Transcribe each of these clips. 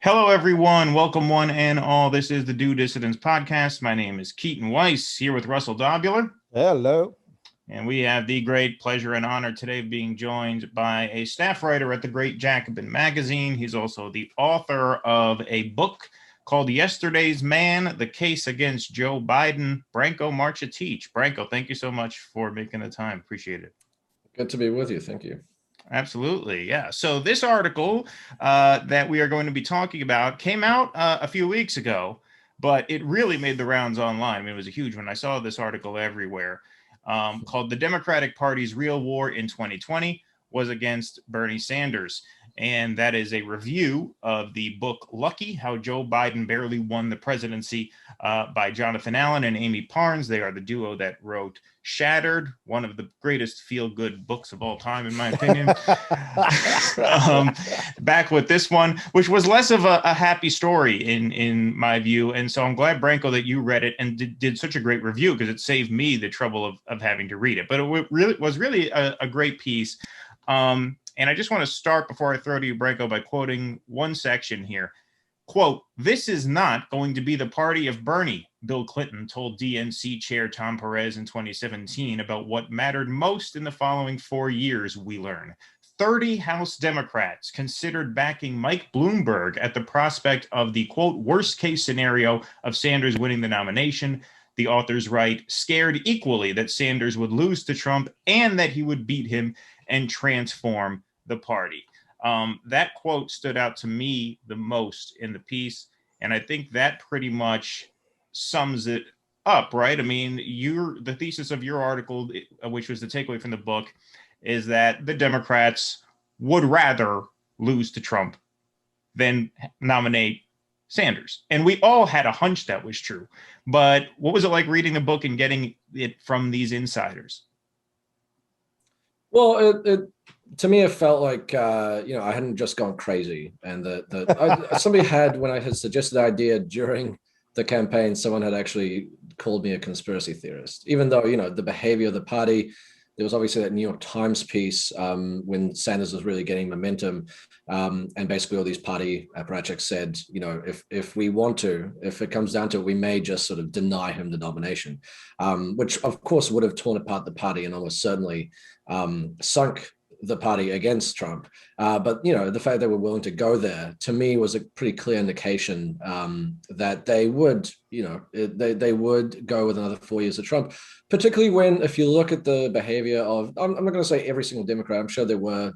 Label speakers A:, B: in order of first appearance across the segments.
A: Hello, everyone. Welcome, one and all. This is the Do Dissidents podcast. My name is Keaton Weiss, here with Russell Dobular.
B: Hello.
A: And we have the great pleasure and honor today of being joined by a staff writer at the great Jacobin magazine. He's also the author of a book called Yesterday's Man, The Case Against Joe Biden, Branko Marcetic. Branko, thank you so much for making the time. Appreciate it.
C: Good to be with you. Thank you.
A: Absolutely. Yeah. So this article that we are going to be talking about came out a few weeks ago, but it really made the rounds online. I mean, it was a huge one. I saw this article everywhere called The Democratic Party's Real War in 2020 Was Against Bernie Sanders. And that is a review of the book Lucky, How Joe Biden Barely Won the Presidency by Jonathan Allen and Amy Parnes. They are the duo that wrote Shattered, one of the greatest feel-good books of all time, in my opinion. Back with this one, which was less of a happy story in my view. And so I'm glad, Branko, that you read it and did such a great review, because it saved me the trouble of having to read it. But it was really a great piece. And I just want to start, before I throw to you, Branko, by quoting one section here. Quote, "This is not going to be the party of Bernie," Bill Clinton told DNC chair Tom Perez in 2017 about what mattered most in the following 4 years, we learn. 30 House Democrats considered backing Mike Bloomberg at the prospect of the, quote, worst case scenario of Sanders winning the nomination. The authors write, scared equally that Sanders would lose to Trump and that he would beat him and transform the party. That quote stood out to me the most in the piece, and I think that pretty much sums it up, right? I mean, the thesis of your article, which was the takeaway from the book, is that the Democrats would rather lose to Trump than nominate Sanders. And we all had a hunch that was true. But what was it like reading the book and getting it from these insiders?
C: Well, to me, it felt like I hadn't just gone crazy, and somebody had, when I had suggested the idea during the campaign, someone had actually called me a conspiracy theorist, even though the behavior of the party. There was obviously that New York Times piece when Sanders was really getting momentum, and basically all these party apparatchiks said, if we want to, if it comes down to it, we may just sort of deny him the nomination, which of course would have torn apart the party and almost certainly sunk the party against Trump. But the fact that we're willing to go there, to me, was a pretty clear indication that they would, they would go with another 4 years of Trump, particularly when, if you look at the behavior of, I'm not going to say every single Democrat, I'm sure there were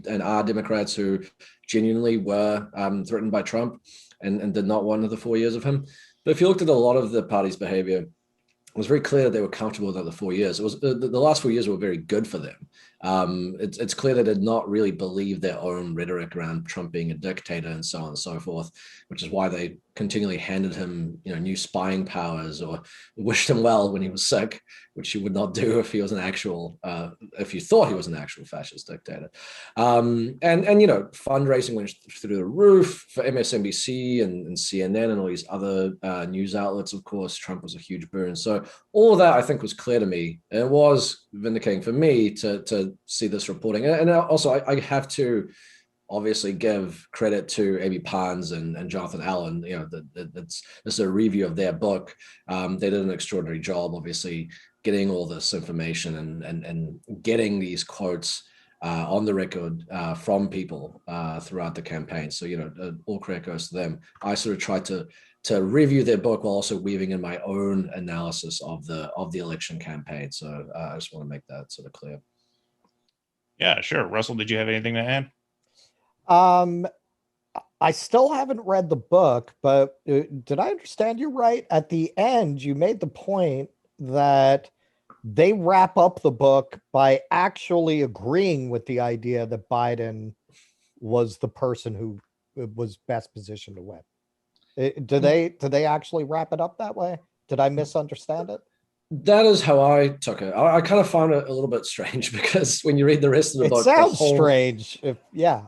C: and are Democrats who genuinely were threatened by Trump and did not want another 4 years of him. But if you looked at a lot of the party's behavior, it was very clear that they were comfortable with another 4 years. It was the last 4 years were very good for them. It's clear they did not really believe their own rhetoric around Trump being a dictator and so on and so forth, which is why they continually handed him, new spying powers, or wished him well when he was sick, which you would not do if he was if you thought he was an actual fascist dictator. And fundraising went through the roof for MSNBC and CNN and all these other news outlets. Of course, Trump was a huge boon. So all of that, I think, was clear to me, and it was vindicating for me to see this reporting. And also, I have to obviously give credit to Amy Parnes and Jonathan Allen. This is a review of their book. They did an extraordinary job, obviously, getting all this information and getting these quotes on the record from people throughout the campaign. So, all credit goes to them. I sort of tried to review their book while also weaving in my own analysis of the election campaign. So I just want to make that sort of clear.
A: Yeah, sure. Russell, did you have anything to add?
B: I still haven't read the book, but did I understand you right? At the end, you made the point that they wrap up the book by actually agreeing with the idea that Biden was the person who was best positioned to win. Do they actually wrap it up that way? Did I misunderstand it?
C: That is how I took it. I kind of found it a little bit strange, because when you read the rest of the book,
B: it sounds strange. Yeah.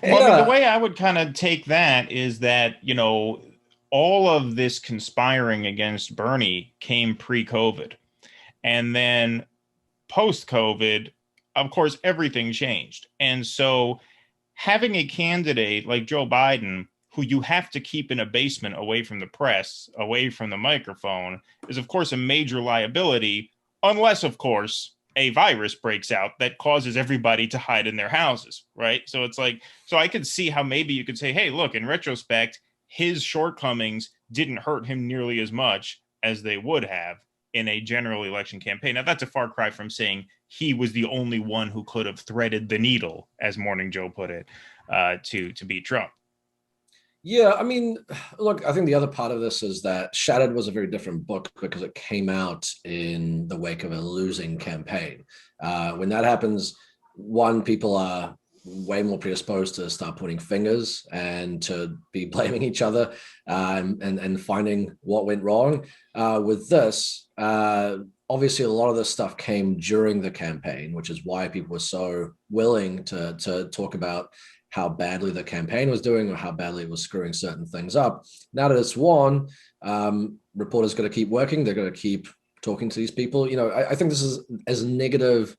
A: Well, the way I would kind of take that is that, all of this conspiring against Bernie came pre-COVID. And then post-COVID, of course, everything changed. And so having a candidate like Joe Biden, who you have to keep in a basement away from the press, away from the microphone, is of course a major liability, unless, of course, a virus breaks out that causes everybody to hide in their houses, right? So it's like, so I could see how maybe you could say, hey, look, in retrospect, his shortcomings didn't hurt him nearly as much as they would have in a general election campaign. Now, that's a far cry from saying he was the only one who could have threaded the needle, as Morning Joe put it, to beat Trump.
C: Yeah, I mean, look, I think the other part of this is that Shattered was a very different book because it came out in the wake of a losing campaign. When that happens, one, people are way more predisposed to start pointing fingers and to be blaming each other and finding what went wrong. With this, obviously, a lot of this stuff came during the campaign, which is why people were so willing to talk about how badly the campaign was doing or how badly it was screwing certain things up. Now that it's won, reporters got to keep working. They're going to keep talking to these people. You know, I think this is as negative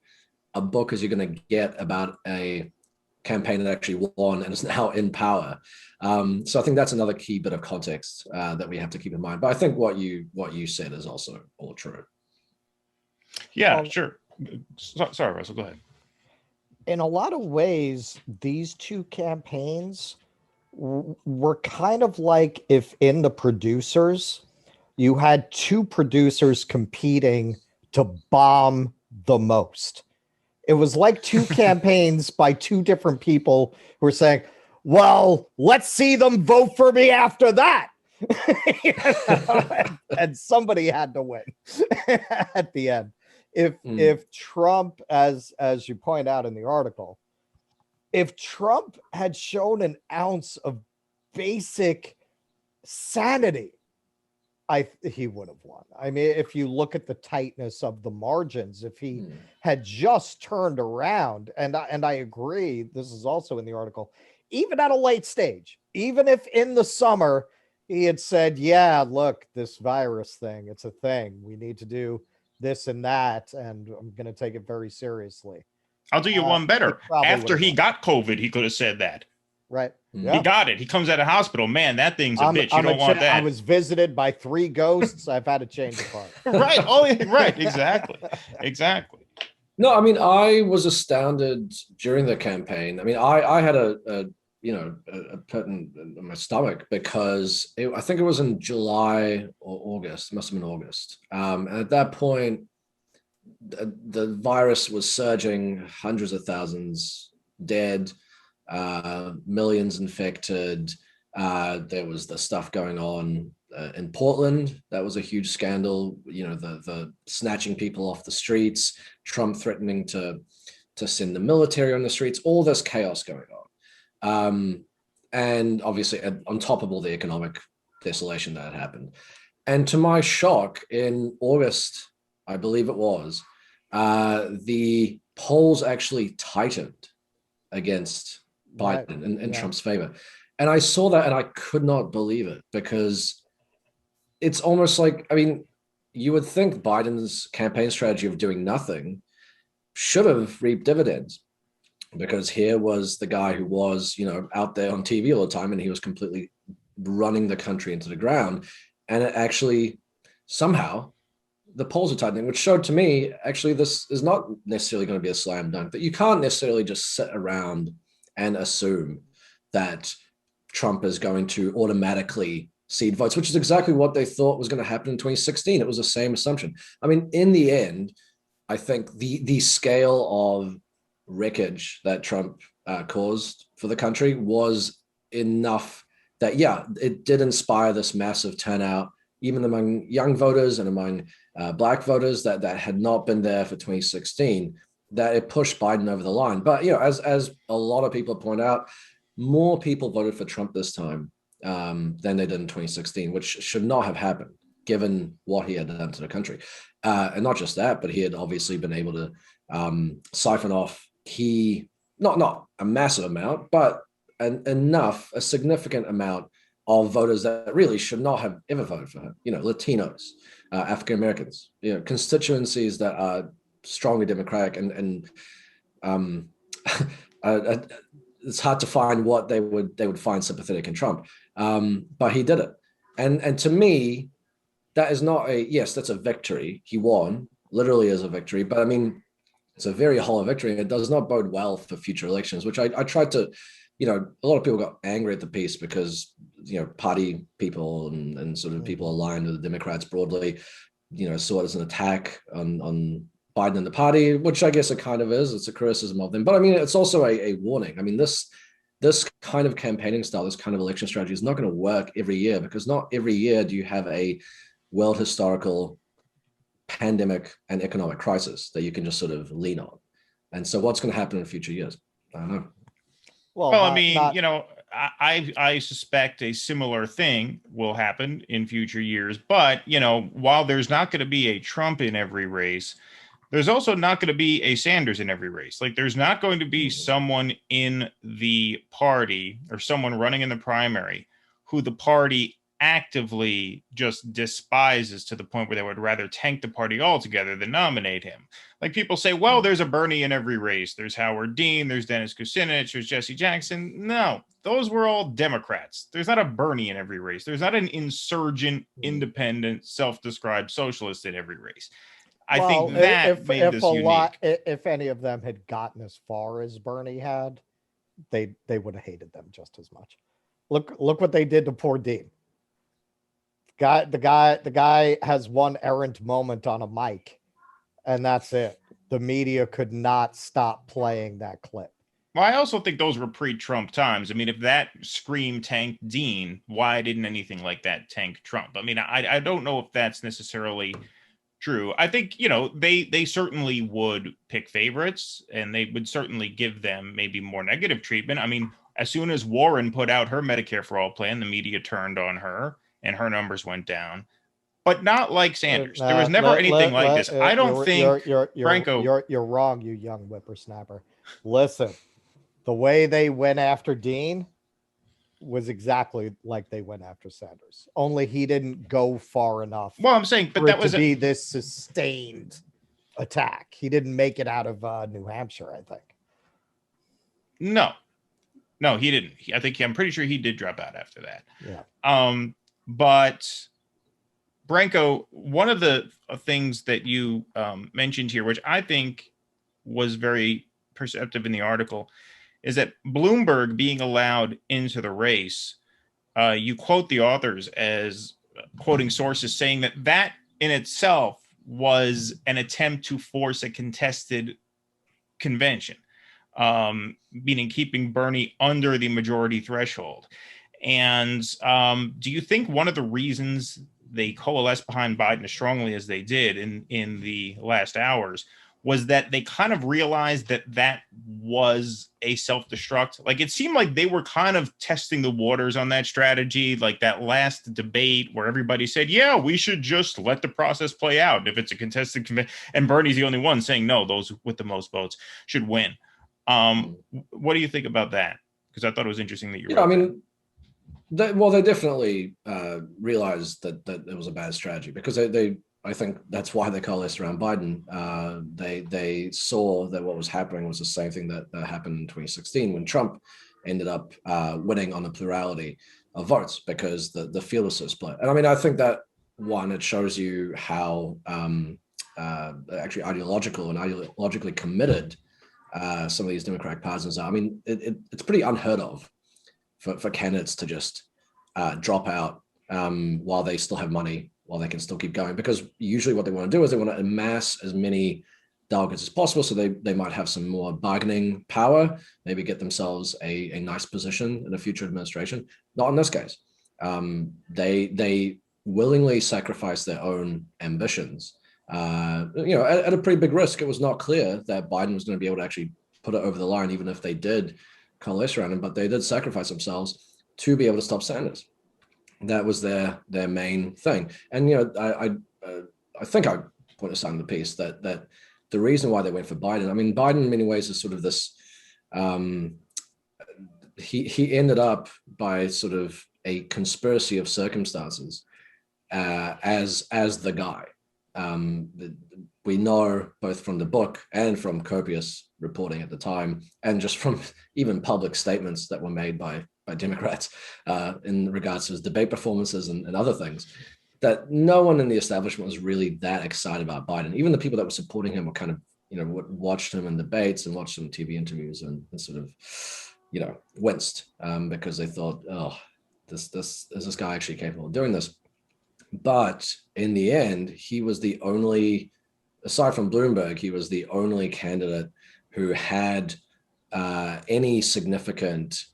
C: a book as you're going to get about a campaign that actually won and is now in power. So I think that's another key bit of context that we have to keep in mind. But I think what you said is also all true.
A: Yeah, sure. Sorry, Russell, go ahead.
B: In a lot of ways, these two campaigns were kind of like if in The Producers, you had two producers competing to bomb the most. It was like two campaigns by two different people who were saying, well, let's see them vote for me after that. And somebody had to win at the end. If Trump, as you point out in the article, if Trump had shown an ounce of basic sanity, he would have won. I mean, if you look at the tightness of the margins, if he had just turned around, and I agree, this is also in the article, even at a late stage, even if in the summer he had said, yeah, look, this virus thing, it's a thing. We need to do this and that, and I'm going to take it very seriously.
A: I'll do you one better. After he got COVID, he could have said that.
B: Right.
A: Yeah. He got it. He comes out of hospital. Man, that thing's a bitch. You don't want that.
B: I was visited by 3 ghosts. I've had to change the part.
A: Right. Oh, right. Exactly. Exactly.
C: No, I mean, I was astounded during the campaign. I mean, I had a pit in my stomach because I think it was in July or August. It must have been August. And at that point, the virus was surging, hundreds of thousands dead, millions infected. There was the stuff going on in Portland. That was a huge scandal. You know, the snatching people off the streets, Trump threatening to send the military on the streets, all this chaos going on. And obviously on top of all the economic desolation that had happened. And to my shock, in August, I believe it was, the polls actually tightened against Biden in Trump's favor. And I saw that and I could not believe it, because it's almost like, I mean, you would think Biden's campaign strategy of doing nothing should have reaped dividends, because here was the guy who was, out there on TV all the time, and he was completely running the country into the ground. And it actually somehow the polls are tightening, which showed to me, actually, this is not necessarily going to be a slam dunk, that you can't necessarily just sit around and assume that Trump is going to automatically cede votes, which is exactly what they thought was going to happen in 2016. It was the same assumption. I mean, in the end, I think the scale of wreckage that Trump caused for the country was enough that, it did inspire this massive turnout, even among young voters and among Black voters that had not been there for 2016, that it pushed Biden over the line. But, as a lot of people point out, more people voted for Trump this time than they did in 2016, which should not have happened given what he had done to the country. And not just that, but he had obviously been able to siphon off not a massive amount, but a significant amount of voters that really should not have ever voted for him. Latinos, African Americans, constituencies that are strongly Democratic, and it's hard to find what they would find sympathetic in Trump. But he did it. And to me, that is not yes, that's a victory. He won, literally as a victory. But I mean, it's a very hollow victory. And it does not bode well for future elections, which I tried to, a lot of people got angry at the piece because, party people and sort of people aligned with the Democrats broadly, saw it as an attack on Biden and the party, which I guess it kind of is. It's a criticism of them. But I mean, it's also a warning. I mean, this kind of campaigning style, this kind of election strategy is not going to work every year, because not every year do you have a world historical pandemic and economic crisis that you can just sort of lean on. And so what's going to happen in future years? I don't know.
A: Well, I mean, I suspect a similar thing will happen in future years. But, while there's not going to be a Trump in every race, there's also not going to be a Sanders in every race. Like, there's not going to be someone in the party or someone running in the primary who the party actively just despises to the point where they would rather tank the party altogether than nominate him. Like, people say, well, there's a Bernie in every race. There's Howard Dean, there's Dennis Kucinich, there's Jesse Jackson. No, those were all Democrats. There's not a Bernie in every race. There's not an insurgent, independent, self-described socialist in every race. I think that made this unique.
B: If any of them had gotten as far as Bernie had, they would have hated them just as much. Look what they did to poor Dean. The guy has one errant moment on a mic, and that's it. The media could not stop playing that clip.
A: Well, I also think those were pre-Trump times. I mean, if that scream tanked Dean, why didn't anything like that tank Trump? I mean, I don't know if that's necessarily true. I think, they certainly would pick favorites, and they would certainly give them maybe more negative treatment. I mean, as soon as Warren put out her Medicare for All plan, the media turned on her and her numbers went down, but not like Sanders. There was never anything like this. I don't think, Branko.
B: You're wrong, you young whippersnapper. Listen, the way they went after Dean was exactly like they went after Sanders. Only he didn't go far enough.
A: Well, I'm saying, but that was
B: to be this sustained attack. He didn't make it out of New Hampshire, I think.
A: No, he didn't. I'm pretty sure he did drop out after that.
B: Yeah.
A: But Branko, one of the things that you mentioned here, which I think was very perceptive in the article, is that Bloomberg being allowed into the race, you quote the authors as quoting sources saying that in itself was an attempt to force a contested convention, meaning keeping Bernie under the majority threshold. And do you think one of the reasons they coalesced behind Biden as strongly as they did in the last hours was that they kind of realized that was a self-destruct? Like, it seemed like they were kind of testing the waters on that strategy, like that last debate where everybody said, yeah, we should just let the process play out. If it's a contested convention, and Bernie's the only one saying, no, those with the most votes should win. What do you think about that? Because I thought it was interesting that you wrote that.
C: They definitely realized that it was a bad strategy, because I think that's why they coalesced around Biden. They saw that what was happening was the same thing that happened in 2016 when Trump ended up winning on a plurality of votes, because the field was so split. And I mean, I think that it shows you how actually ideological and ideologically committed some of these Democratic partisans are. I mean, it's pretty unheard of for candidates to just drop out while they still have money, while they can still keep going, because usually what they want to do is they want to amass as many delegates as possible, so they might have some more bargaining power, maybe get themselves a nice position in a future administration. Not in this case. They willingly sacrifice their own ambitions, at a pretty big risk. It was not clear that Biden was going to be able to actually put it over the line, even if they did coalesce around him, but they did sacrifice themselves to be able to stop Sanders. That was their main thing. And I think I pointed this out in the piece that the reason why they went for Biden, I mean, Biden in many ways is sort of this, he ended up by sort of a conspiracy of circumstances as the guy. we know both from the book and from copious reporting at the time, and just from even public statements that were made by Democrats in regards to his debate performances and other things, that no one in the establishment was really that excited about Biden. Even the people that were supporting him were kind of, watched him in debates and watched him TV interviews and sort of, winced because they thought, oh, this is this guy actually capable of doing this? But in the end, he was the only, aside from Bloomberg, he was the only candidate who had any significant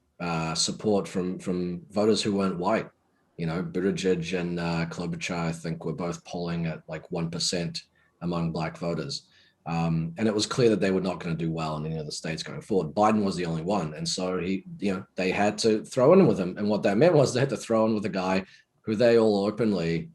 C: support from voters who weren't white. Buttigieg and Klobuchar, I think, were both polling at like 1% among black voters. And it was clear that they were not going to do well in any of the states going forward. Biden was the only one. And so they had to throw in with him. And what that meant was they had to throw in with a guy who they all openly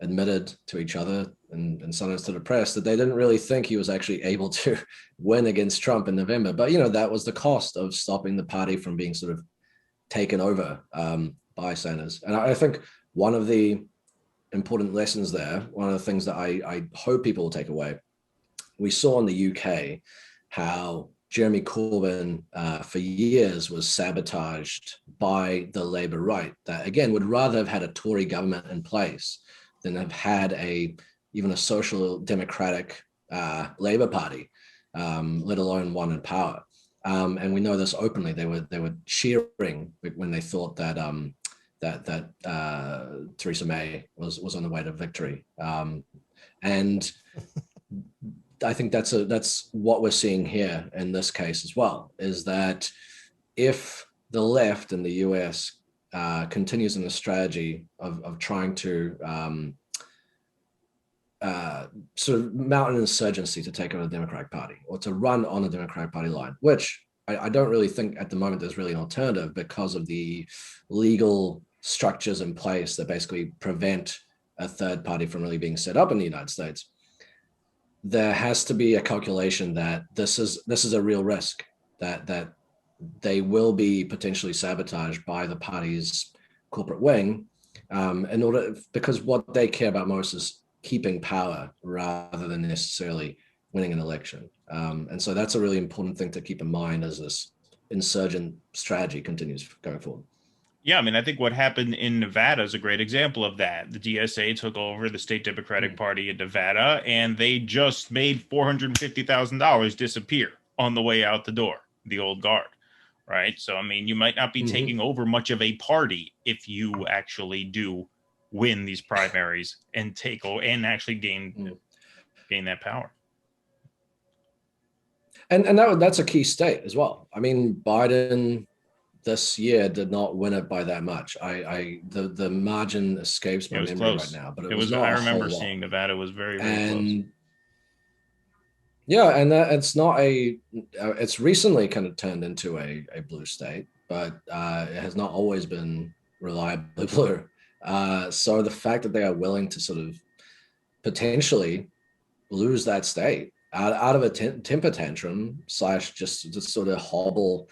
C: admitted to each other and sometimes to the press that they didn't really think he was actually able to win against Trump in November. But, that was the cost of stopping the party from being sort of taken over by Sanders. And I think one of the important lessons there, one of the things that I hope people will take away, we saw in the UK how Jeremy Corbyn for years was sabotaged by the Labour right, that again would rather have had a Tory government in place than have had even a social democratic Labour Party, let alone one in power. And we know this openly. They were cheering when they thought that Theresa May was on the way to victory. And I think that's what we're seeing here in this case as well, is that if the left in the US continues in the strategy of trying to sort of mount an insurgency to take over the Democratic Party or to run on the Democratic Party line, which I don't really think at the moment there's really an alternative because of the legal structures in place that basically prevent a third party from really being set up in the United States. There has to be a calculation that this is a real risk, that they will be potentially sabotaged by the party's corporate wing because what they care about most is keeping power rather than necessarily winning an election. And so that's a really important thing to keep in mind as this insurgent strategy continues going forward.
A: Yeah, I mean, I think what happened in Nevada is a great example of that. The DSA took over the state Democratic Party in Nevada, and they just made $450,000 disappear on the way out the door, the old guard, right? So, I mean, you might not be taking over much of a party if you actually do win these primaries and take over and actually gain that power.
C: And that's a key state as well. I mean, Biden this year did not win it by that much. The margin escapes my memory right now, but it was not.
A: I remember seeing Nevada was very, very close.
C: Yeah, and it's not it's recently kind of turned into a blue state, but it has not always been reliably blue. So the fact that they are willing to sort of potentially lose that state out of a temper tantrum / just sort of hobble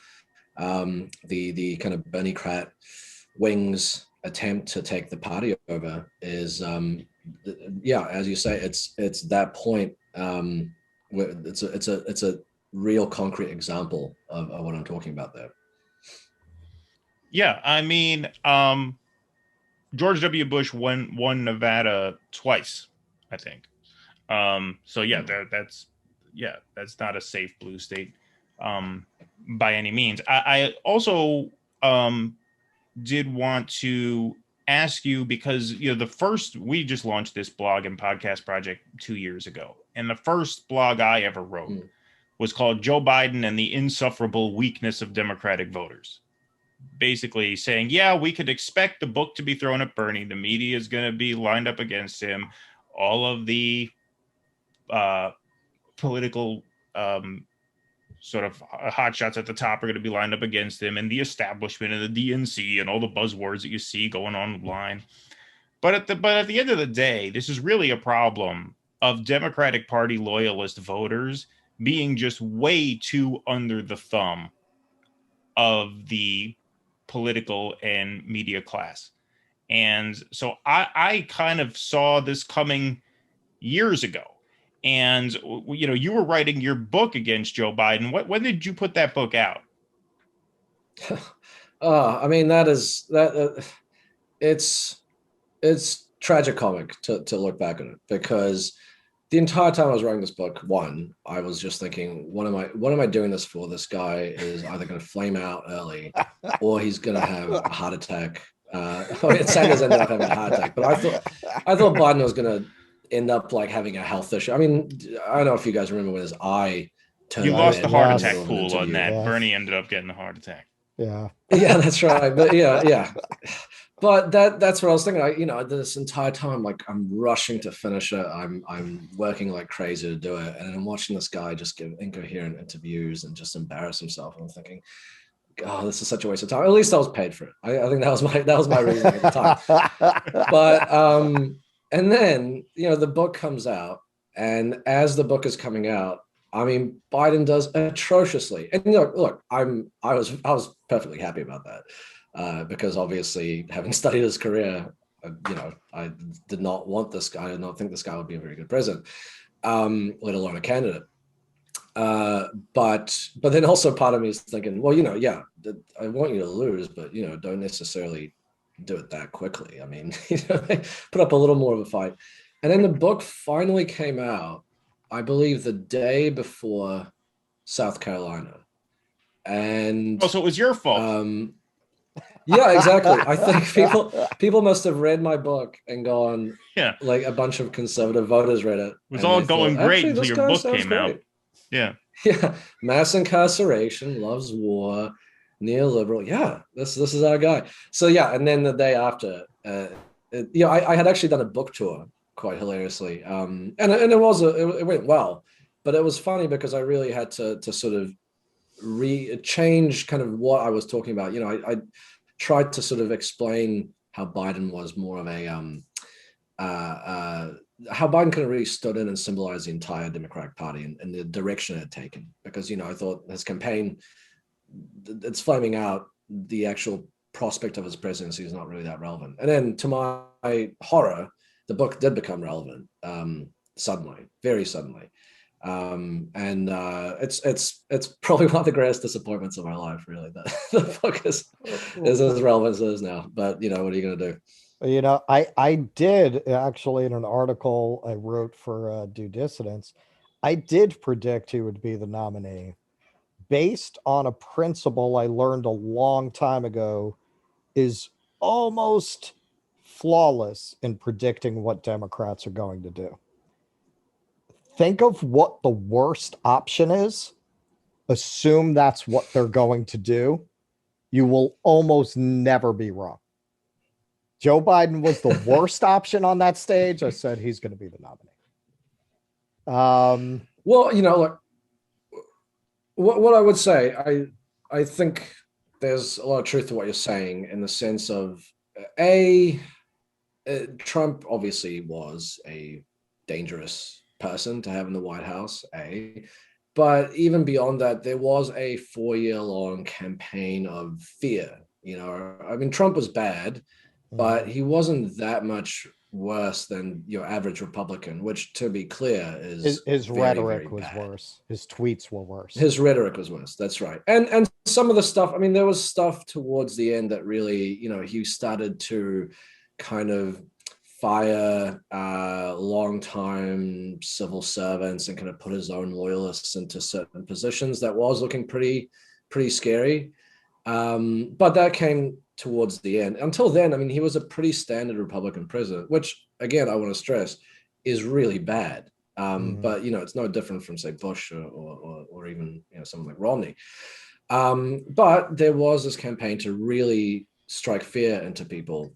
C: the kind of Bernie-crat wings attempt to take the party over is as you say, it's that point where it's a real concrete example of what I'm talking about there.
A: Yeah, I mean, George W. Bush won Nevada twice, I think. So yeah, that's not a safe blue state by any means. I also did want to ask you, because we just launched this blog and podcast project 2 years ago, and the first blog I ever wrote was called Joe Biden and the Insufferable Weakness of Democratic Voters. Basically saying, yeah, we could expect the book to be thrown at Bernie. The media is going to be lined up against him. All of the political sort of hotshots at the top are going to be lined up against him, and the establishment and the DNC and all the buzzwords that you see going online. But at the end of the day, this is really a problem of Democratic Party loyalist voters being just way too under the thumb of the political and media class. And so I kind of saw this coming years ago. And you were writing your book against Joe Biden. When did you put that book out?
C: I mean, it's tragicomic to look back on it, because the entire time I was writing this book, one, I was just thinking, what am I doing this for? This guy is either going to flame out early, or he's going to have a heart attack. Sanders ended up having a heart attack, but I thought Biden was going to end up like having a health issue. I mean, I don't know if you guys remember when his eye turned
A: You lost the
C: red
A: heart
C: in the
A: attack
C: middle of an
A: pool on
C: interview.
A: that.
B: Yeah.
A: Bernie ended up getting the heart attack.
B: Yeah.
C: Yeah, that's right. But yeah. But that's what I was thinking. This entire time, like, I'm rushing to finish it. I'm working like crazy to do it, and I'm watching this guy just give incoherent interviews and just embarrass himself. And I'm thinking, oh, this is such a waste of time. At least I was paid for it. I think that was my reasoning at the time. But and then the book comes out, and as the book is coming out, I mean, Biden does atrociously. And look, I was perfectly happy about that, because obviously, having studied his career, I did not want this guy. I did not think this guy would be a very good president, let alone a candidate. But then also part of me is thinking, well, yeah, I want you to lose, but don't necessarily do it that quickly. I mean, put up a little more of a fight. And then the book finally came out, I believe, the day before South Carolina. And
A: so it was your fault.
C: Yeah, exactly. I think people must have read my book and gone,
A: yeah,
C: like a bunch of conservative voters read it.
A: It was all going great until your book came out. Yeah.
C: Yeah. Mass incarceration, loves war, neoliberal. Yeah, this is our guy. So yeah, and then the day after, I had actually done a book tour, quite hilariously, and it went well, but it was funny because I really had to sort of change kind of what I was talking about. I tried to sort of explain how Biden was more of a how Biden kind of really stood in and symbolized the entire Democratic Party and the direction it had taken. Because I thought his campaign, it's flaming out. The actual prospect of his presidency is not really that relevant. And then, to my horror, the book did become relevant suddenly, very suddenly. It's probably one of the greatest disappointments of my life, really, that the book is as relevant as it is now. But what are you going to do?
B: I did actually, in an article I wrote for Due Dissidence, I did predict he would be the nominee based on a principle I learned a long time ago is almost flawless in predicting what Democrats are going to do. Think of what the worst option is. Assume that's what they're going to do. You will almost never be wrong. Joe Biden was the worst option on that stage. I said he's going to be the nominee.
C: Well, look, what I would say, I think there's a lot of truth to what you're saying, in the sense of Trump obviously was a dangerous person to have in the White House, but even beyond that, there was a 4-year-long campaign of fear. I mean, Trump was bad, but he wasn't that much worse than your average Republican, which, to be clear, is
B: his
C: very,
B: rhetoric
C: very
B: was
C: bad.
B: worse. His tweets were worse.
C: His rhetoric was worse. That's right. And some of the stuff, I mean, there was stuff towards the end that really, he started to kind of fire long-time civil servants and kind of put his own loyalists into certain positions. That was looking pretty scary. But that came towards the end. Until then, I mean, he was a pretty standard Republican president, which, again, I want to stress, is really bad. But it's no different from, say, Bush or even someone like Romney. But there was this campaign to really strike fear into people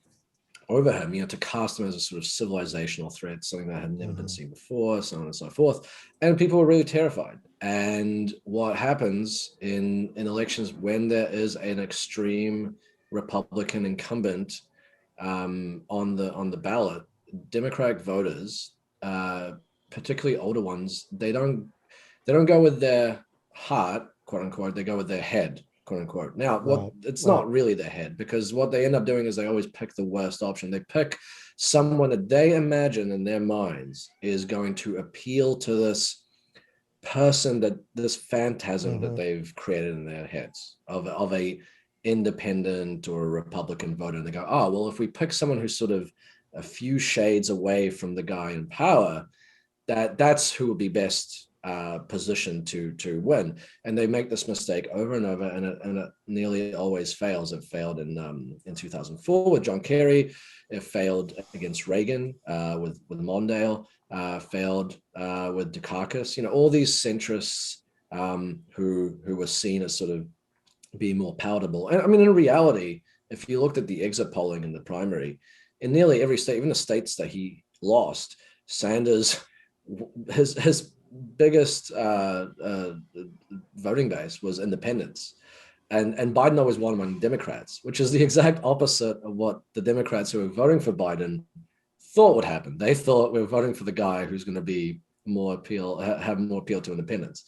C: over him, to cast him as a sort of civilizational threat, something that had never been seen before, so on and so forth. And people were really terrified. And what happens in elections when there is an extreme Republican incumbent on the ballot, Democratic voters, particularly older ones, they don't go with their heart, quote unquote, they go with their head. quote unquote. Now, what
B: Right.
C: it's
B: Right.
C: not really the head, because what they end up doing is they always pick the worst option. They pick someone that they imagine in their minds is going to appeal to this person, that this phantasm that
B: Mhm.
C: they've created in their heads of a independent or a Republican voter. And they go, oh, well, if we pick someone who's sort of a few shades away from the guy in power, that's who will be best positioned to win. And they make this mistake over and over, and it nearly always fails. It failed in 2004 with John Kerry. It failed against Reagan with Mondale. Failed with Dukakis. You know, all these centrists who were seen as sort of being more palatable. And I mean, in reality, if you looked at the exit polling in the primary, in nearly every state, even the states that he lost, Sanders, his biggest voting base was independents. And Biden always won among Democrats, which is the exact opposite of what the Democrats who were voting for Biden thought would happen. They thought we were voting for the guy who's going to be more appeal, have more appeal to independents.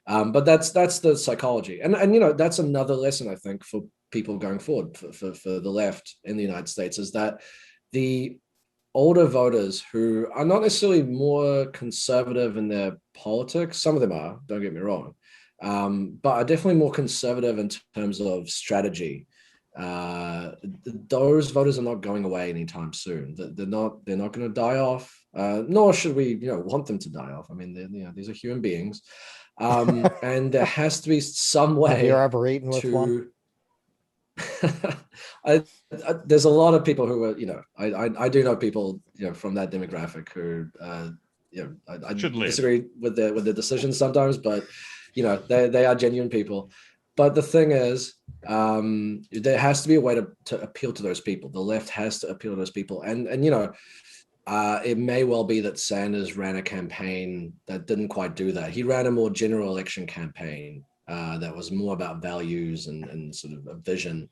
C: But that's the psychology, and you know, that's another lesson I think for people going forward for the left in the United States, is that the older voters who are not necessarily more conservative in their politics, some of them are, don't get me wrong, but are definitely more conservative in terms of strategy. Those voters are not going away anytime soon. They're not going to die off. Nor should we, you know, want them to die off. I mean, you know, these are human beings, and there has to be some
B: Have you
C: way
B: ever eaten with one?
C: to. There's a lot of people who are, you know, I do know people, you know, from that demographic who, you know, I
A: Should live.
C: disagree with their decisions sometimes, but you know, they are genuine people. But the thing is, there has to be a way to appeal to those people. The left has to appeal to those people, and you know, it may well be that Sanders ran a campaign that didn't quite do that. He ran a more general election campaign that was more about values and sort of a vision.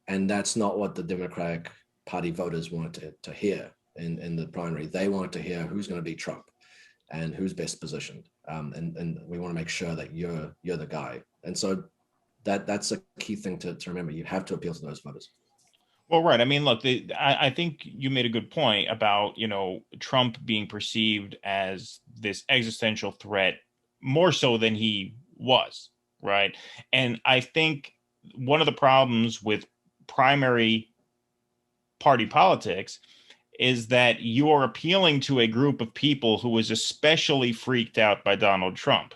C: And that's not what the Democratic Party voters wanted to hear in the primary. They wanted to hear who's going to beat Trump and who's best positioned. And we want to make sure that you're the guy. And so that's a key thing to remember. You have to appeal to those voters.
A: Well, right. I mean, look, I think you made a good point about, you know, Trump being perceived as this existential threat more so than he was, right? And I think one of the problems with primary party politics is that you are appealing to a group of people who was especially freaked out by Donald Trump.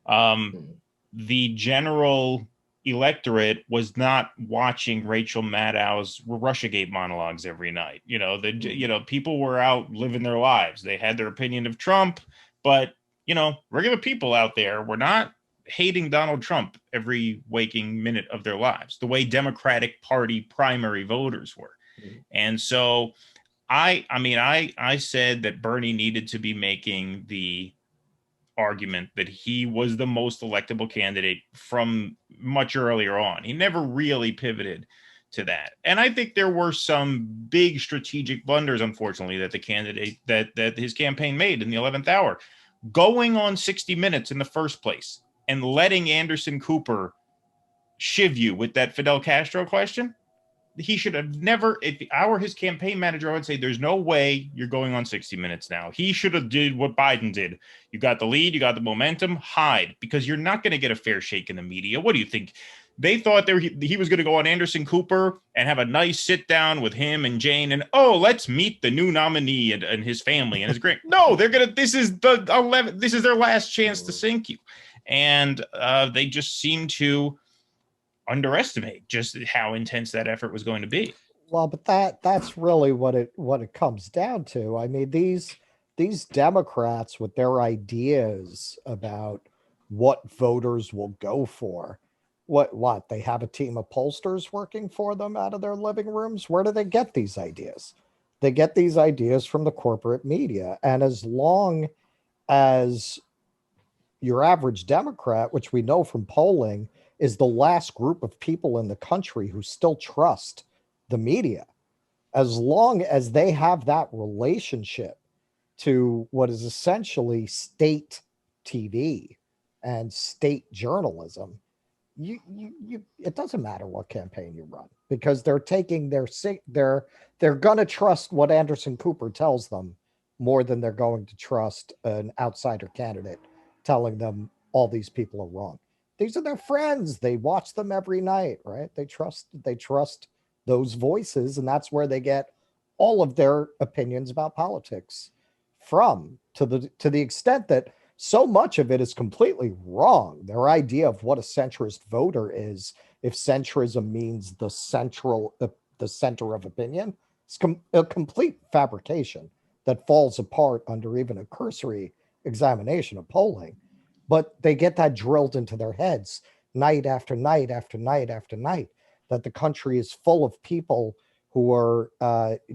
C: Mhm.
A: The general electorate was not watching Rachel Maddow's Russiagate monologues every night. You know, people were out living their lives. They had their opinion of Trump, but you know, regular people out there were not hating Donald Trump every waking minute of their lives, the way Democratic Party primary voters were.
C: Mhm.
A: And so I said that Bernie needed to be making the argument that he was the most electable candidate from much earlier on. He never really pivoted to that. And I think there were some big strategic blunders, unfortunately, that the candidate that his campaign made in the 11th hour. Going on 60 Minutes in the first place and letting Anderson Cooper shiv you with that Fidel Castro question, he should have never. If I were his campaign manager, I would say there's no way you're going on 60 Minutes now. He should have did what Biden did. You got the lead, you got the momentum, hide, because you're not going to get a fair shake in the media. What do you think? They thought he was going to go on Anderson Cooper and have a nice sit down with him and Jane, and oh, let's meet the new nominee and his family and his great. No, they're gonna. This is the 11. This is their last chance to sink you, and they just seem to underestimate just how intense that effort was going to be.
B: Well, but that's really what it comes down to. I mean, these Democrats with their ideas about what voters will go for. What they have a team of pollsters working for them out of their living rooms? Where do they get these ideas? They get these ideas from the corporate media. And as long as your average Democrat, which we know from polling, is the last group of people in the country who still trust the media. As long as they have that relationship to what is essentially state TV and state journalism, it doesn't matter what campaign you run, because they're taking they're going to trust what Anderson Cooper tells them more than they're going to trust an outsider candidate telling them all these people are wrong. These are their friends. They watch them every night, right? They trust those voices, and that's where they get all of their opinions about politics from, to the extent that so much of it is completely wrong. Their idea of what a centrist voter is, if centrism means the center of opinion, it's a complete fabrication that falls apart under even a cursory examination of polling. But they get that drilled into their heads night after night after night after night, that the country is full of people who are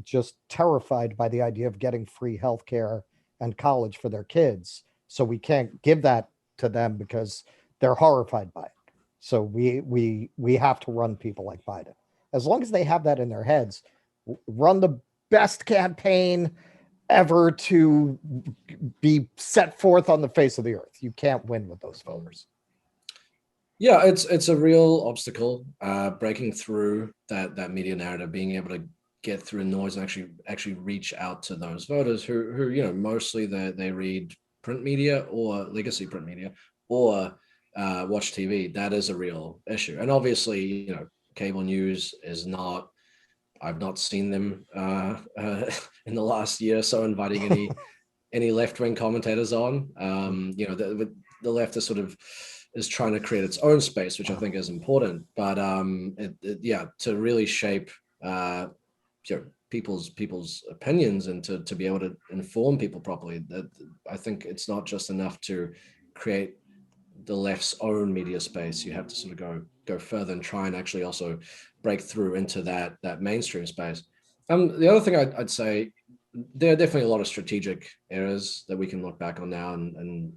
B: just terrified by the idea of getting free healthcare and college for their kids. So we can't give that to them because they're horrified by it. So we have to run people like Biden. As long as they have that in their heads, run the best campaign ever to be set forth on the face of the earth. You can't win with those voters.
C: Yeah, it's a real obstacle, breaking through that media narrative, being able to get through noise and actually reach out to those voters who mostly they read print media or legacy print media or watch TV. That is a real issue, and obviously cable news is not. I've not seen them in the last year or so inviting any left-wing commentators on. The left is sort of is trying to create its own space, which I think is important. But to really shape people's opinions and to be able to inform people properly, that I think it's not just enough to create the left's own media space. You have to sort of go further and try and actually also break through into that mainstream space. The other thing I'd say, there are definitely a lot of strategic errors that we can look back on now and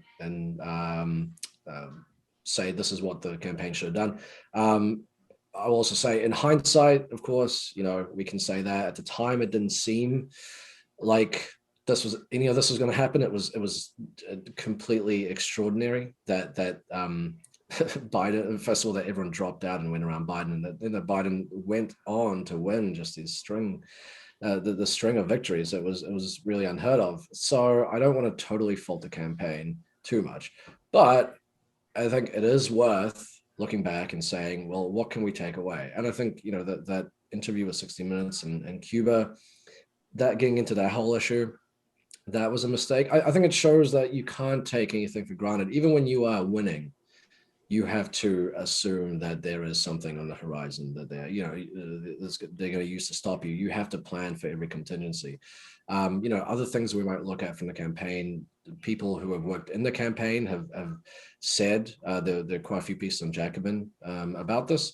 C: say this is what the campaign should have done. I'll also say, in hindsight, of course, we can say that at the time it didn't seem like any of this was going to happen. It was completely extraordinary that Biden, first of all, that everyone dropped out and went around Biden, and that Biden went on to win just these string of victories. It was really unheard of. So I don't want to totally fault the campaign too much, but I think it is worth looking back and saying, well, what can we take away? And I think that interview with 60 Minutes and Cuba, that getting into that whole issue, that was a mistake. I think it shows that you can't take anything for granted. Even when you are winning, you have to assume that there is something on the horizon that they're going to use to stop you. You have to plan for every contingency. Other things we might look at from the campaign, people who have worked in the campaign have said, there are quite a few pieces on Jacobin about this,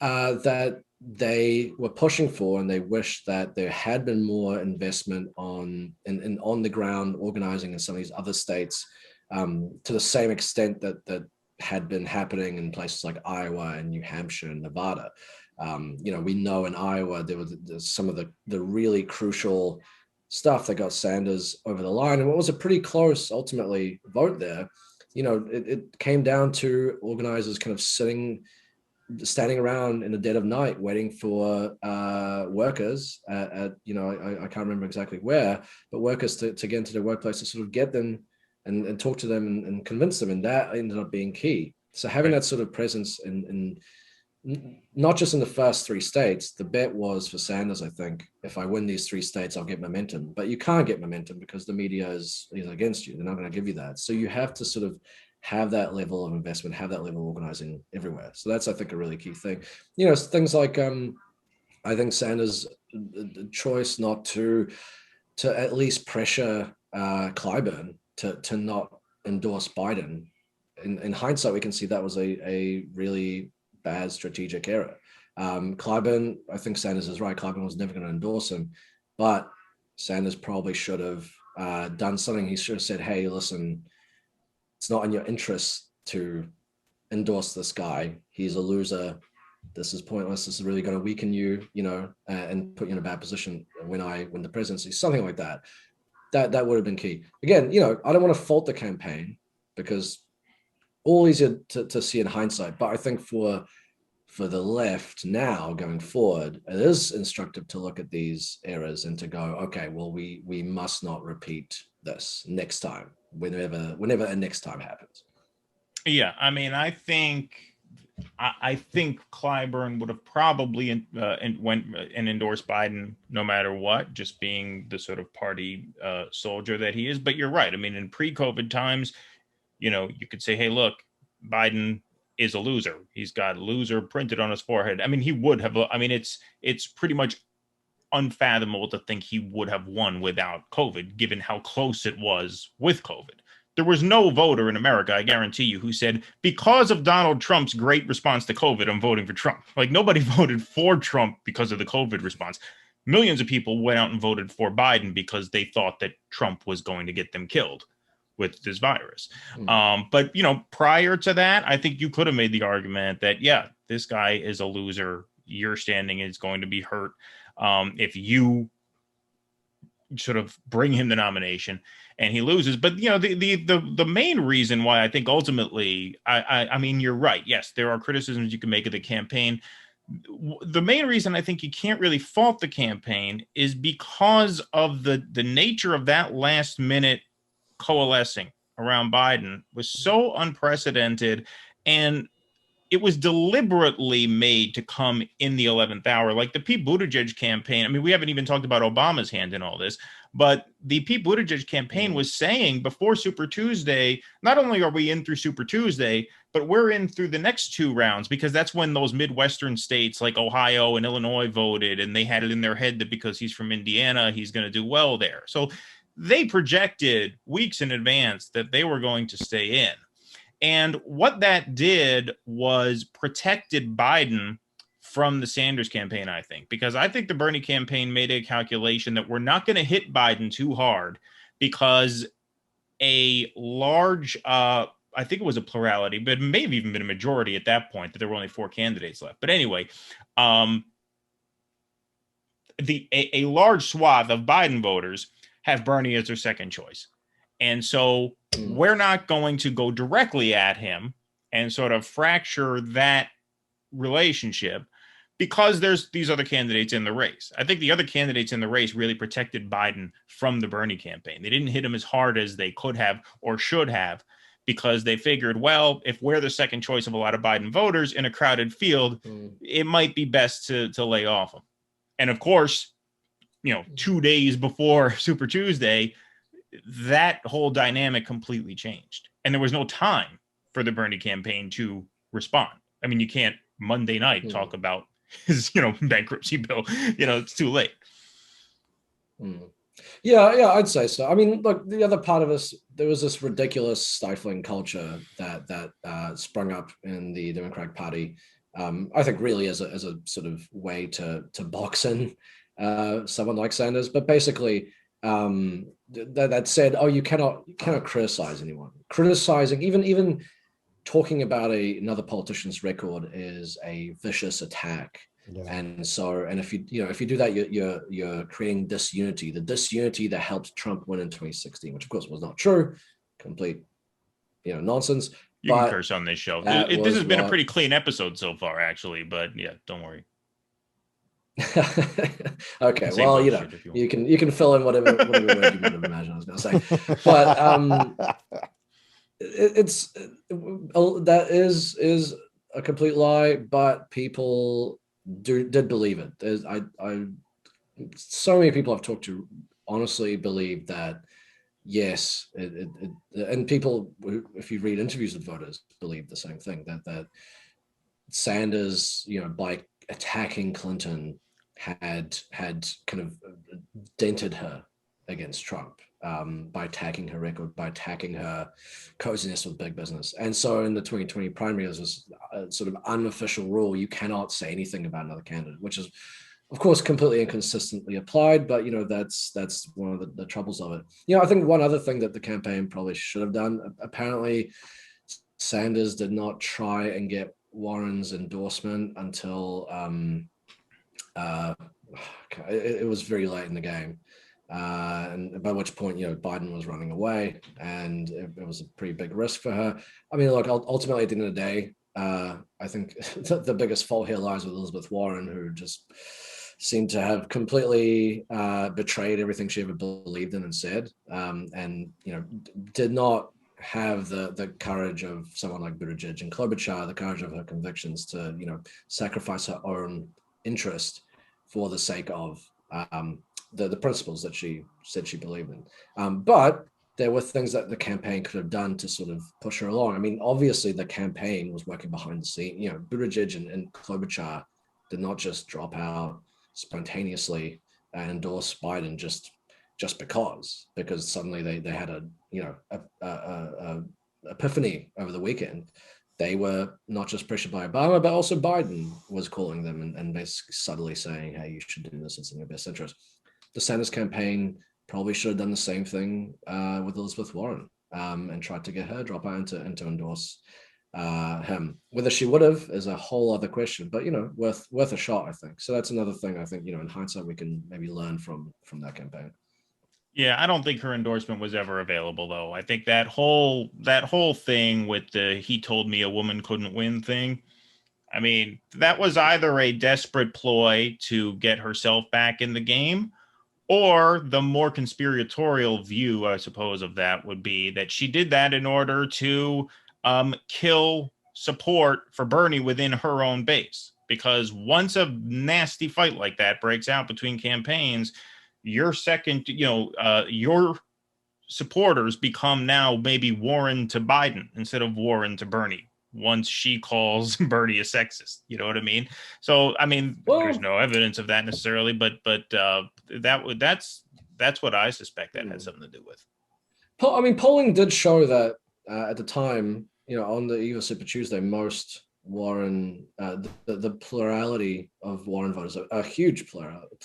C: that they were pushing for, and they wish that there had been more investment on the ground organizing in some of these other states, to the same extent that had been happening in places like Iowa and New Hampshire and Nevada. We know in Iowa there was some of the really crucial stuff that got Sanders over the line, and what was a pretty close ultimately vote there. It came down to organizers kind of standing around in the dead of night waiting for workers at I can't remember exactly where, but workers to get into their workplace to sort of get them and talk to them and convince them, and that ended up being key. So having that sort of presence in not just in the first 3 states, the bet was for Sanders, I think, if I win these 3 states, I'll get momentum. But you can't get momentum because the media is against you. They're not going to give you that. So you have to sort of have that level of investment, have that level of organizing everywhere. So that's, I think, a really key thing. Things like I think Sanders' choice not to at least pressure Clyburn to not endorse Biden. In hindsight, we can see that was a really bad strategic error. Clyburn, I think Sanders is right. Clyburn was never going to endorse him, but Sanders probably should have done something. He should have said, hey, listen, it's not in your interest to endorse this guy. He's a loser. This is pointless. This is really going to weaken you, and put you in a bad position when I win the presidency. Something like that. That would have been key. Again, I don't want to fault the campaign, because all easier to see in hindsight. But I think for the left now going forward, it is instructive to look at these eras and to go, okay, well, we must not repeat this next time, whenever a next time happens.
A: Yeah, I mean, I think Clyburn would have probably went and endorsed Biden no matter what, just being the sort of party soldier that he is. But you're right. I mean, in pre-COVID times, you could say, hey, look, Biden is a loser. He's got loser printed on his forehead. I mean, he would have. I mean, it's pretty much unfathomable to think he would have won without COVID, given how close it was with COVID. There was no voter in America, I guarantee you, who said, because of Donald Trump's great response to COVID, I'm voting for Trump. Like, nobody voted for Trump because of the COVID response. Millions of people went out and voted for Biden because they thought that Trump was going to get them killed with this virus. But, prior to that, I think you could have made the argument that, yeah, this guy is a loser. Your standing is going to be hurt if you sort of bring him the nomination and he loses. But the main reason why I think ultimately, I mean, you're right. Yes, there are criticisms you can make of the campaign. The main reason I think you can't really fault the campaign is because of the nature of that last minute coalescing around Biden was so unprecedented, and it was deliberately made to come in the 11th hour. Like the Pete Buttigieg campaign. I mean, we haven't even talked about Obama's hand in all this, but the Pete Buttigieg campaign was saying before Super Tuesday, not only are we in through Super Tuesday, but we're in through the next two rounds, because that's when those Midwestern states like Ohio and Illinois voted, and they had it in their head that because he's from Indiana, he's going to do well there. So they projected weeks in advance that they were going to stay in. And what that did was protected Biden from the Sanders campaign, I think, because I think the Bernie campaign made a calculation that we're not going to hit Biden too hard because a large, I think it was a plurality, but maybe even been a majority at that point, that there were only 4 candidates left. But anyway, a large swath of Biden voters have Bernie as their second choice. And so we're not going to go directly at him and sort of fracture that relationship because there's these other candidates in the race. I think the other candidates in the race really protected Biden from the Bernie campaign. They didn't hit him as hard as they could have or should have, because they figured, well, if we're the second choice of a lot of Biden voters in a crowded field, it might be best to lay off him. And of course, 2 days before Super Tuesday, that whole dynamic completely changed. And there was no time for the Bernie campaign to respond. I mean, you can't Monday night talk about his, bankruptcy bill. It's too late.
C: Yeah, I'd say so. I mean, look, the other part of this, there was this ridiculous stifling culture that sprung up in the Democratic Party. I think really as a sort of way to box in someone like Sanders, but basically that said, oh, you cannot criticize anyone. Criticizing, even talking about another politician's record is a vicious attack. Yeah. And if you do that, you're creating disunity, the disunity that helped Trump win in 2016, which of course was not true, complete nonsense.
A: You can curse on this show. This has been a pretty clean episode so far, actually, but yeah, don't worry.
C: Okay, well, you can fill in whatever word you would have imagined I was going to say, but that is a complete lie. But people did believe it. So many people I've talked to honestly believe that. Yes, and people, if you read interviews with voters, believe the same thing, that Sanders, by attacking Clinton, had kind of dented her against Trump by attacking her record, by attacking her coziness with big business. And so in the 2020 primary, there's this sort of unofficial rule: you cannot say anything about another candidate, which is, of course, completely inconsistently applied, but that's one of the troubles of it. I think one other thing that the campaign probably should have done, apparently Sanders did not try and get Warren's endorsement until it was very late in the game. and by which point, Biden was running away, and it was a pretty big risk for her. I mean, look, ultimately at the end of the day, I think the biggest fault here lies with Elizabeth Warren, who just seemed to have completely betrayed everything she ever believed in and said, and did not have the courage of someone like Buttigieg and Klobuchar, the courage of her convictions to sacrifice her own interest for the sake of the principles that she said she believed in. But there were things that the campaign could have done to sort of push her along. I mean, obviously the campaign was working behind the scene. Buttigieg and Klobuchar did not just drop out spontaneously and endorse Biden just because suddenly they had a epiphany over the weekend. They were not just pressured by Obama, but also Biden was calling them and basically subtly saying, hey, you should do this, it's in your best interest. The Sanders campaign probably should have done the same thing with Elizabeth Warren, and tried to get her drop out and to endorse him. Whether she would have is a whole other question, but worth a shot, I think. So that's another thing I think, in hindsight, we can maybe learn from that campaign.
A: Yeah, I don't think her endorsement was ever available, though. I think that whole thing with the "he told me a woman couldn't win" thing, I mean, that was either a desperate ploy to get herself back in the game, or the more conspiratorial view, I suppose, of that would be that she did that in order to kill support for Bernie within her own base. Because once a nasty fight like that breaks out between campaigns, your supporters become now maybe Warren to Biden instead of Warren to Bernie once she calls Bernie a sexist. You know what I mean? So, I mean, there's no evidence of that necessarily, but that's what I suspect that had something to do with.
C: I mean, polling did show that at the time, on the eve of Super Tuesday, most Warren, the plurality of Warren voters, a huge plurality.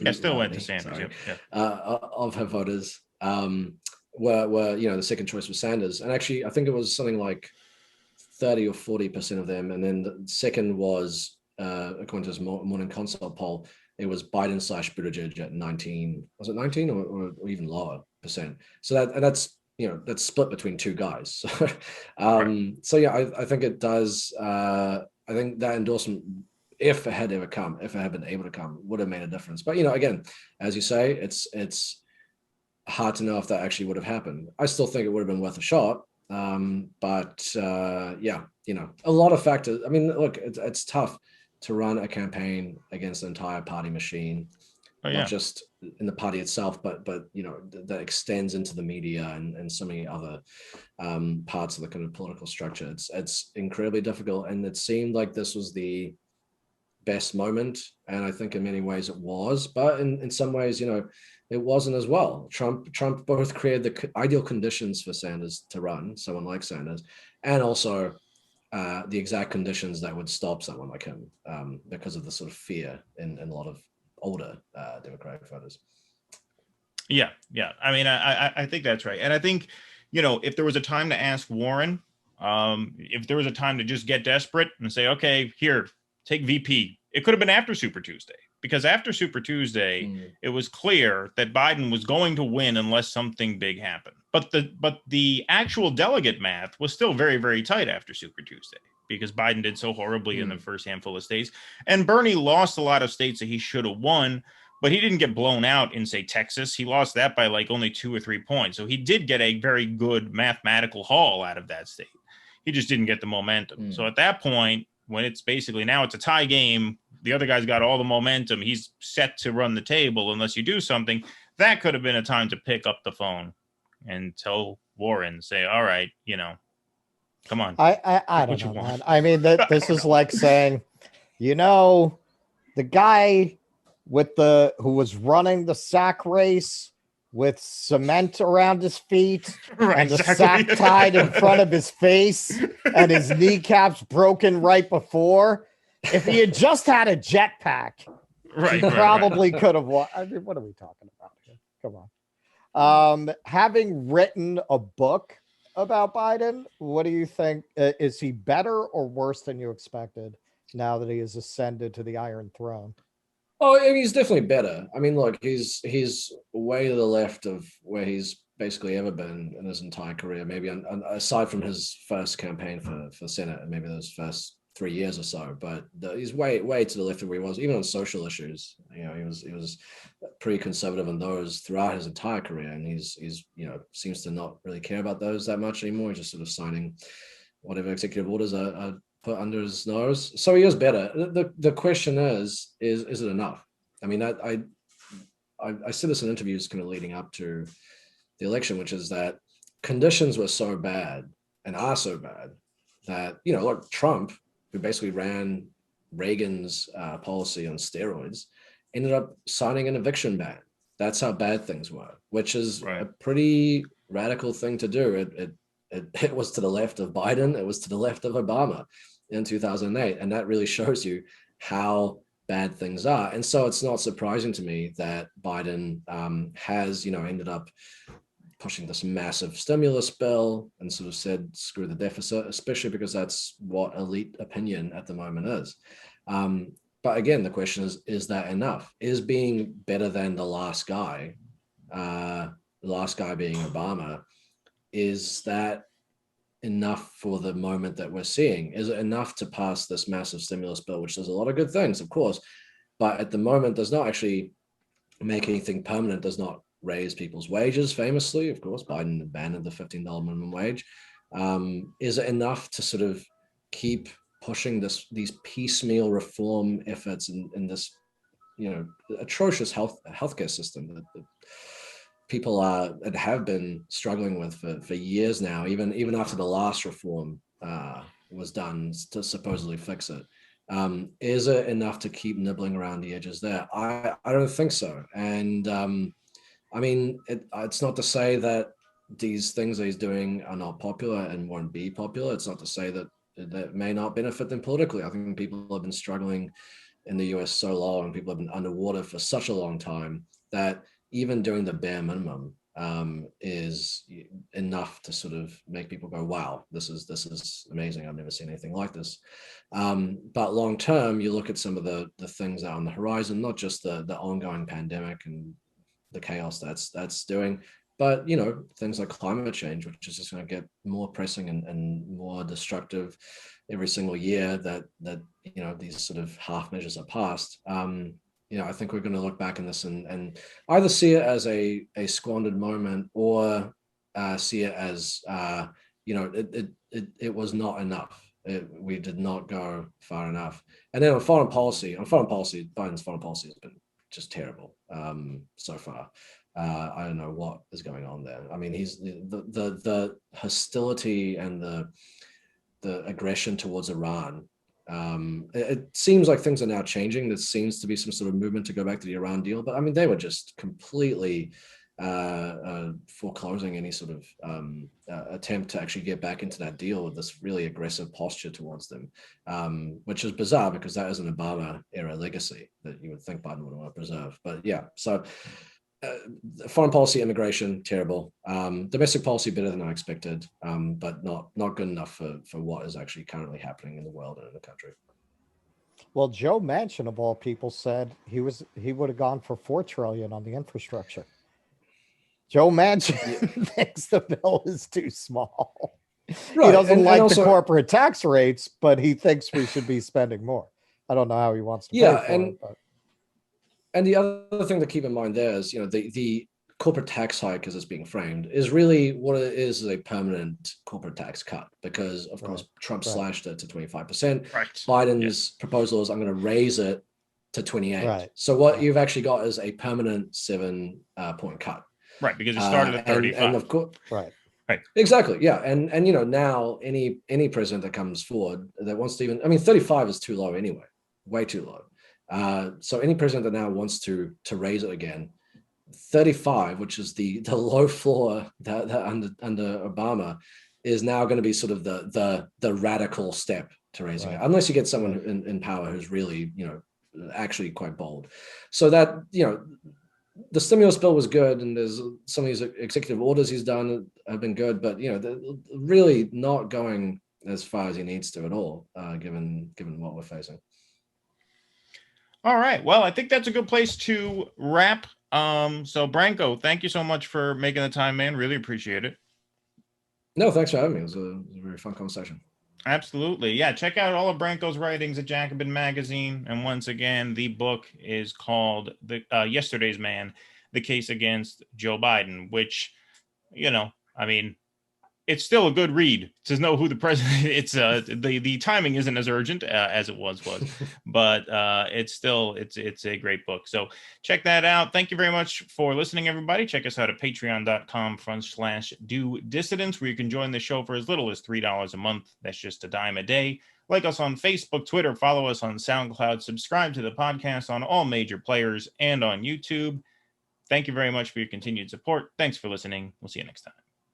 A: Yeah, still went to Sanders.
C: Of her voters were the second choice was Sanders, and actually I think it was something like 30 or 40% of them, and then the second was according to this morning consult poll, it was Biden / Buttigieg at 19. Was it 19 or even lower percent? So that's that's split between two guys.
A: Right.
C: So yeah, I think it does. I think that endorsement, if it had been able to come, would have made a difference. But again, as you say, it's hard to know if that actually would have happened. I still think it would have been worth a shot. But yeah, a lot of factors. I mean, look, it's tough to run a campaign against an entire party machine, not just in the party itself, but that extends into the media and so many other parts of the kind of political structure. It's incredibly difficult, and it seemed like this was the best moment, and I think in many ways it was, but in some ways, it wasn't as well. Trump both created the ideal conditions for Sanders to run, someone like Sanders, and also the exact conditions that would stop someone like him, because of the sort of fear in a lot of older Democratic voters.
A: Yeah. I mean, I think that's right, and I think if there was a time to ask Warren, if there was a time to just get desperate and say, okay, here, take VP, it could have been after Super Tuesday. Because after Super Tuesday, it was clear that Biden was going to win unless something big happened. But the actual delegate math was still very, very tight after Super Tuesday because Biden did so horribly in the first handful of states. And Bernie lost a lot of states that he should have won, but he didn't get blown out in, say, Texas. He lost that by like only 2 or 3 points. So he did get a very good mathematical haul out of that state. He just didn't get the momentum. So at that point, when it's basically now it's a tie game, the other guy's got all the momentum, he's set to run the table unless you do something, that could have been a time to pick up the phone and tell Warren, say, all right, come on.
B: I don't know, man. I mean, this is like saying, the guy who was running the sack race with cement around his feet and the sack tied in front of his face and his kneecaps broken right before. If he had just had a jetpack, he probably could have won. I mean, what are we talking about here? Come on. Having written a book about Biden, what do you think? Is he better or worse than you expected now that he has ascended to the Iron Throne?
C: Oh, and he's definitely better. I mean, look, he's way to the left of where he's basically ever been in his entire career. Maybe aside from his first campaign for Senate, and maybe those first 3 years or so. But he's way to the left of where he was, even on social issues. You know, he was pretty conservative on those throughout his entire career, and he's seems to not really care about those that much anymore. He's just sort of signing whatever executive orders are put under his nose. So he is better. The question is it enough? I mean, I said this in interviews kind of leading up to the election, which is that conditions were so bad and are so bad that, like Trump, who basically ran Reagan's policy on steroids, ended up signing an eviction ban. That's how bad things were, which is a pretty radical thing to do. It was to the left of Biden. It was to the left of Obama in 2008. And that really shows you how bad things are. And so it's not surprising to me that Biden has, ended up pushing this massive stimulus bill and sort of said, screw the deficit, especially because that's what elite opinion at the moment is. But again, the question is that enough? Is being better than the last guy being Obama, is that enough for the moment that we're seeing? Is it enough to pass this massive stimulus bill, which does a lot of good things, of course, but at the moment does not actually make anything permanent, does not raise people's wages, famously, of course. Biden abandoned the $15 minimum wage. Is it enough to sort of keep pushing these piecemeal reform efforts in this, atrocious healthcare system that people have been struggling with for years now, even after the last reform was done to supposedly fix it? Is it enough to keep nibbling around the edges there? I don't think so. And I mean, it's not to say that these things that he's doing are not popular and won't be popular. It's not to say that may not benefit them politically. I think people have been struggling in the US so long, people have been underwater for such a long time, that even doing the bare minimum is enough to sort of make people go, wow, this is amazing. I've never seen anything like this. But long term, you look at some of the things that are on the horizon, not just the ongoing pandemic and the chaos that's doing, but things like climate change, which is just going to get more pressing and more destructive every single year that these sort of half measures are passed. I think we're going to look back in this and either see it as a squandered moment, or see it as it was not enough. We did not go far enough. And then on foreign policy, Biden's foreign policy has been just terrible so far. I don't know what is going on there. I mean, he's the hostility and the aggression towards Iran. It seems like things are now changing. There seems to be some sort of movement to go back to the Iran deal, but I mean, they were just completely foreclosing any sort of attempt to actually get back into that deal with this really aggressive posture towards them, which is bizarre because that is an Obama era legacy that you would think Biden would want to preserve. But yeah, so foreign policy, immigration, terrible. Domestic policy, better than I expected, but not good enough for what is actually currently happening in the world and in the country.
B: Well, Joe Manchin, of all people, said he would have gone for $4 trillion on the infrastructure. Joe Manchin thinks the bill is too small. Right. He doesn't like also, the corporate tax rates, but he thinks we should be spending more. I don't know how he wants to pay for it. But.
C: And the other thing to keep in mind there is, the corporate tax hike, as it's being framed, is really what it is a permanent corporate tax cut, because, of course, Trump slashed it to 25%.
A: Right.
C: Biden's proposal is, I'm going to raise it to 28%. Right. So what you've actually got is a permanent 7-point cut.
A: Right, because it started at 35.
C: And of course, right. Exactly. Yeah. And now any president that comes forward that wants to even, 35 is too low anyway, way too low. So any president that now wants to raise it again, 35, which is the low floor that under Obama, is now going to be sort of the radical step to raising it, unless you get someone in power who's really, actually quite bold. So that, the stimulus bill was good, and there's some of these executive orders he's done have been good, but really not going as far as he needs to at all, given what we're facing.
A: All right. Well, I think that's a good place to wrap. So Branko, thank you so much for making the time, man. Really appreciate it.
C: No, thanks for having me. It was a very fun conversation.
A: Absolutely. Yeah, check out all of Branko's writings at Jacobin magazine. And once again, the book is called The Yesterday's Man, The Case Against Joe Biden, which, I mean, it's still a good read to know who the president. It's the timing isn't as urgent as it was, but it's a great book. So check that out. Thank you very much for listening, everybody. Check us out at patreon.com/do dissidents, where you can join the show for as little as $3 a month. That's just a dime a day. Like us on Facebook, Twitter, follow us on SoundCloud, subscribe to the podcast on all major players and on YouTube. Thank you very much for your continued support. Thanks for listening. We'll see you next time.